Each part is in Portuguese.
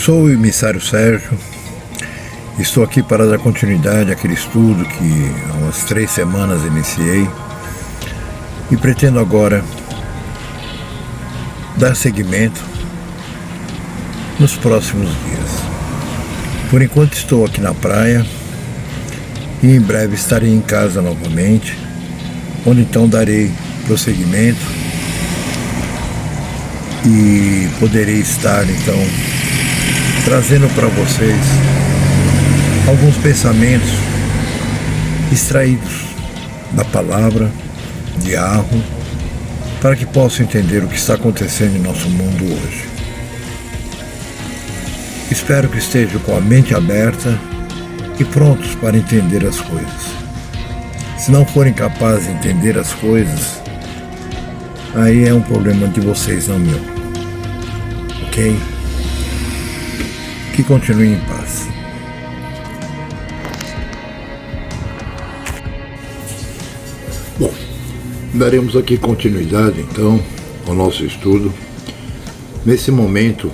Sou o emissário Sérgio, estou aqui para dar continuidade àquele estudo que há umas 3 semanas iniciei e pretendo agora dar seguimento nos próximos dias. Por enquanto estou aqui na praia e em breve estarei em casa novamente, onde então darei prosseguimento e poderei estar então trazendo para vocês alguns pensamentos extraídos da palavra de Arro, para que possam entender o que está acontecendo em nosso mundo hoje. Espero que estejam com a mente aberta e prontos para entender as coisas. Se não forem capazes de entender as coisas, aí é um problema de vocês, não meu. Ok? Que continuem em paz. Bom, daremos aqui continuidade então ao nosso estudo. Nesse momento,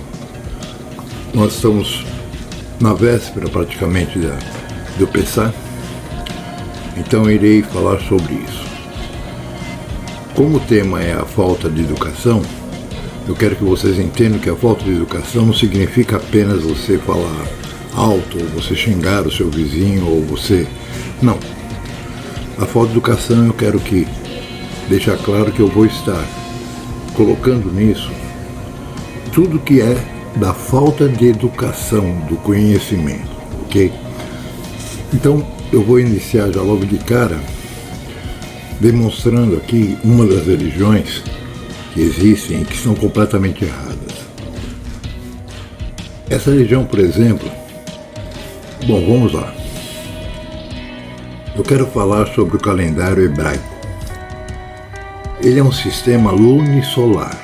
nós estamos na véspera praticamente do Pessah, então irei falar sobre isso. Como o tema é a falta de educação, eu quero que vocês entendam que a falta de educação não significa apenas você falar alto, ou você xingar o seu vizinho, ou você... Não. A falta de educação eu quero que deixar claro que eu vou estar colocando nisso tudo que é da falta de educação, do conhecimento, ok? Então eu vou iniciar já logo de cara demonstrando aqui uma das religiões que existem e que são completamente erradas. Essa religião, por exemplo, bom, vamos lá. Eu quero falar sobre o calendário hebraico. Ele é um sistema lunisolar,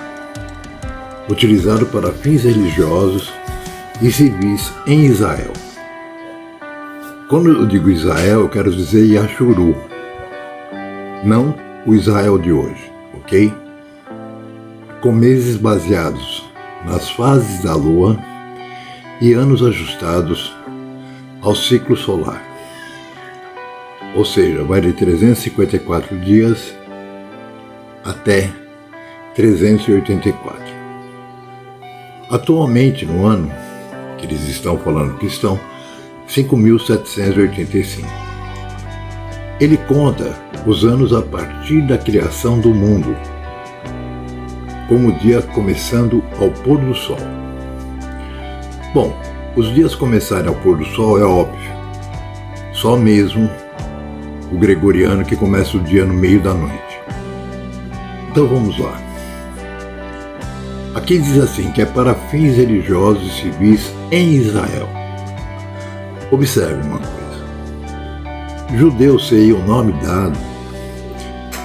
utilizado para fins religiosos e civis em Israel. Quando eu digo Israel, eu quero dizer Yashuru, não o Israel de hoje, ok? Com meses baseados nas fases da Lua e anos ajustados ao ciclo solar. Ou seja, vai de 354 dias até 384. Atualmente, no ano que eles estão falando que estão, 5.785. Ele conta os anos a partir da criação do mundo, como o dia começando ao pôr do sol. Bom, os dias começarem ao pôr do sol é óbvio. Só mesmo o gregoriano que começa o dia no meio da noite. Então vamos lá. Aqui diz assim, que é para fins religiosos e civis em Israel. Observe uma coisa. Judeu seria o nome dado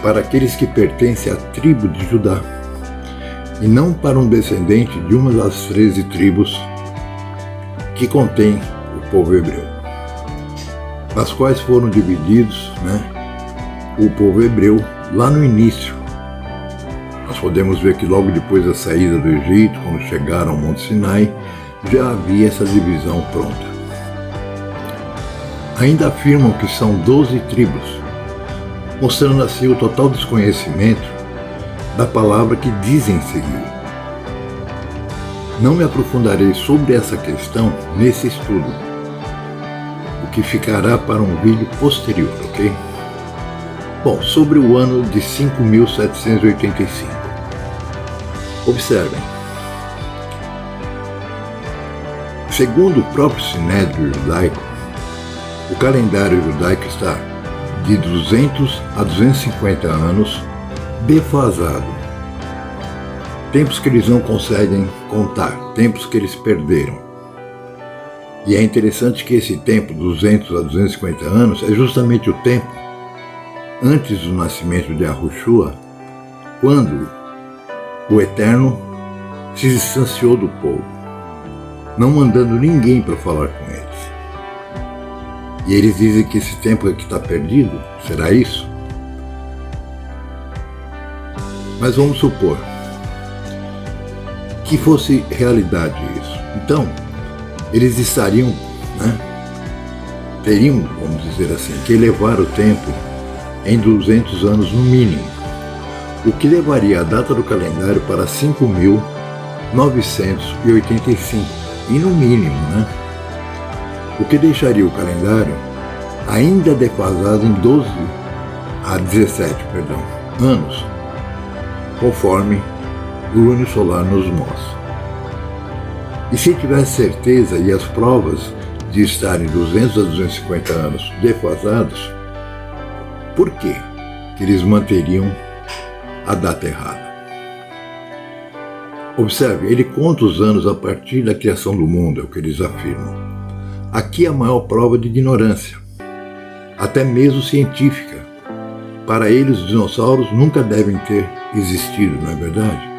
para aqueles que pertencem à tribo de Judá, e não para um descendente de uma das 13 tribos que contém o povo hebreu, nas quais foram divididos, o povo hebreu lá no início. Nós podemos ver que logo depois da saída do Egito, quando chegaram ao Monte Sinai, já havia essa divisão pronta. Ainda afirmam que são 12 tribos, mostrando assim o total desconhecimento da palavra que dizem seguir. Não me aprofundarei sobre essa questão nesse estudo, o que ficará para um vídeo posterior, ok? Bom, sobre o ano de 5.785. Observem. Segundo o próprio Sinédrio judaico, o calendário judaico está de 200 a 250 anos defasado. Tempos que eles não conseguem contar, tempos que eles perderam. E é interessante que esse tempo, 200 a 250 anos, é justamente o tempo antes do nascimento de Yahushua, quando o Eterno se distanciou do povo, não mandando ninguém para falar com eles. E eles dizem que esse tempo aqui está perdido. Será isso? Mas vamos supor que fosse realidade isso. Então, eles estariam, né, teriam, vamos dizer assim, que elevar o tempo em 200 anos no mínimo, o que levaria a data do calendário para 5.985, e no mínimo, né? O que deixaria o calendário ainda defasado em 17 anos, conforme o lunisolar nos mostra. E se tivesse certeza e as provas de estarem 200 a 250 anos defasados, por que eles manteriam a data errada? Observe, ele conta os anos a partir da criação do mundo, é o que eles afirmam. Aqui é a maior prova de ignorância, até mesmo científica. Para eles, os dinossauros nunca devem ter existido, não é verdade?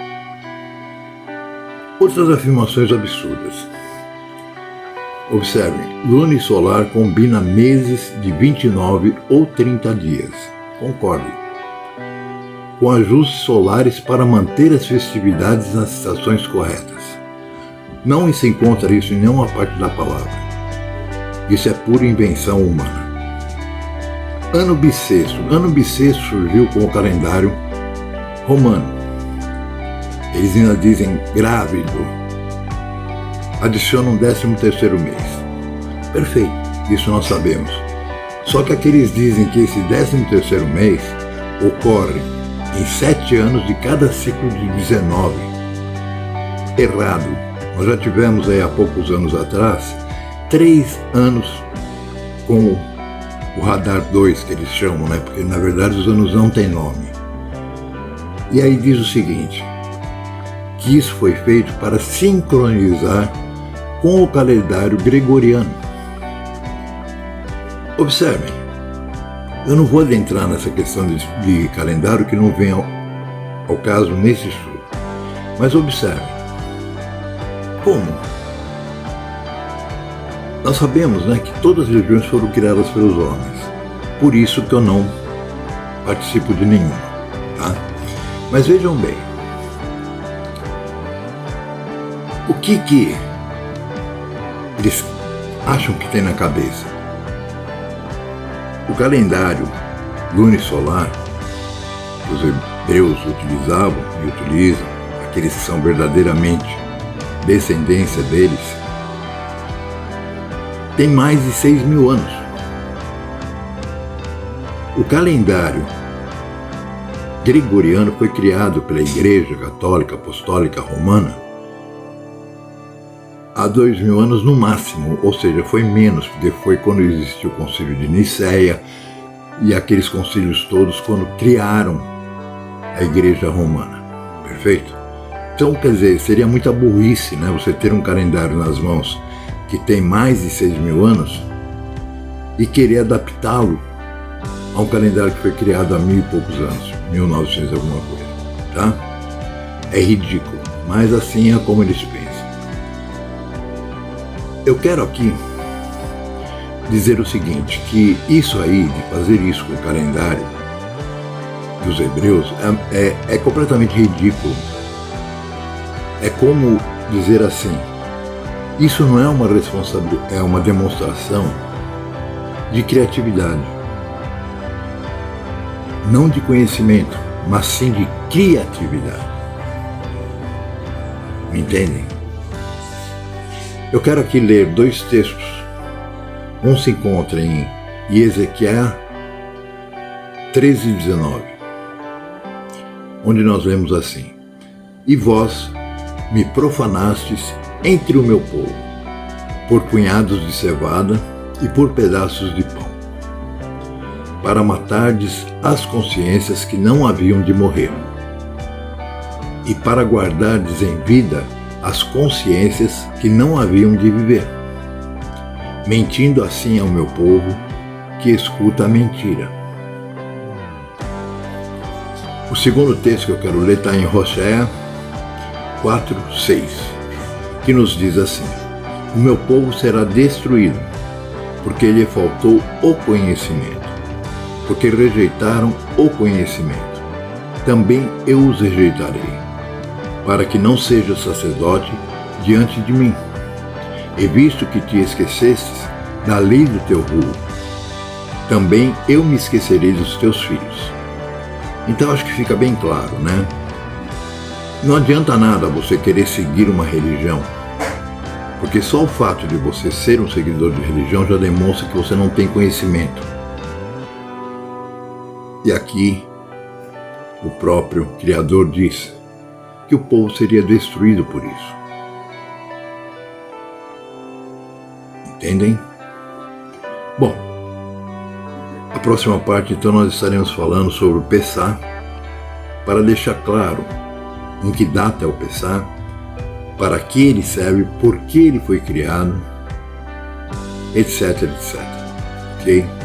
Outras afirmações absurdas. Observem, lunisolar combina meses de 29 ou 30 dias. Concordem. Com ajustes solares para manter as festividades nas estações corretas. Não se encontra isso em nenhuma parte da palavra. Isso é pura invenção humana. Ano bissexto. Ano bissexto surgiu com o calendário romano. Eles ainda dizem grávido. Adicionam 13º mês. Perfeito, isso nós sabemos. Só que aqueles dizem que esse 13º mês ocorre em 7 anos de cada ciclo de 19. Errado. Nós já tivemos aí há poucos anos atrás 3 anos com o radar 2, que eles chamam, né? Porque na verdade os anos não têm nome. E aí diz o seguinte, que isso foi feito para sincronizar com o calendário gregoriano. Observem, eu não vou adentrar nessa questão de calendário que não vem ao caso nesse estudo, mas observem, como? Nós sabemos, né, que todas as religiões foram criadas pelos homens, por isso que eu não participo de nenhuma, tá? Mas vejam bem, o que eles acham que tem na cabeça? O calendário lunisolar que os hebreus utilizavam e utilizam, aqueles que são verdadeiramente descendência deles, tem mais de 6.000 anos. O calendário gregoriano foi criado pela Igreja Católica Apostólica Romana há 2.000 anos no máximo, ou seja, foi menos, porque foi quando existiu o Concílio de Nicéia e aqueles concílios todos quando criaram a Igreja Romana, perfeito? Então, quer dizer, seria muita burrice, né, você ter um calendário nas mãos que tem mais de 6.000 anos e querer adaptá-lo a um calendário que foi criado há 1.000 e poucos anos, 1900 alguma coisa, tá? É ridículo, mas assim é como eles pensam. Eu quero aqui dizer o seguinte, que isso aí, de fazer isso com o calendário dos hebreus, é completamente ridículo. É como dizer assim, isso não é uma responsabilidade, é uma demonstração de criatividade. Não de conhecimento, mas sim de criatividade. Me entendem? Eu quero aqui ler 2 textos. Um se encontra em Ezequiel 13:19, onde nós lemos assim: E vós me profanastes entre o meu povo, por punhados de cevada e por pedaços de pão, para matardes as consciências que não haviam de morrer, e para guardardes em vida as consciências que não haviam de viver, mentindo assim ao meu povo que escuta a mentira. O segundo texto que eu quero ler está em Hoséia 4:6, que nos diz assim: O meu povo será destruído, porque lhe faltou o conhecimento, porque rejeitaram o conhecimento. Também eu os rejeitarei, para que não seja sacerdote diante de mim. E visto que te esquecestes da lei do teu rolo, também eu me esquecerei dos teus filhos. Então acho que fica bem claro, né? Não adianta nada você querer seguir uma religião, porque só o fato de você ser um seguidor de religião já demonstra que você não tem conhecimento. E aqui, o próprio Criador diz que o povo seria destruído por isso. Entendem? Bom, a próxima parte, então, nós estaremos falando sobre o Pessah, para deixar claro em que data é o Pessah, para que ele serve, por que ele foi criado, etc, etc. Ok?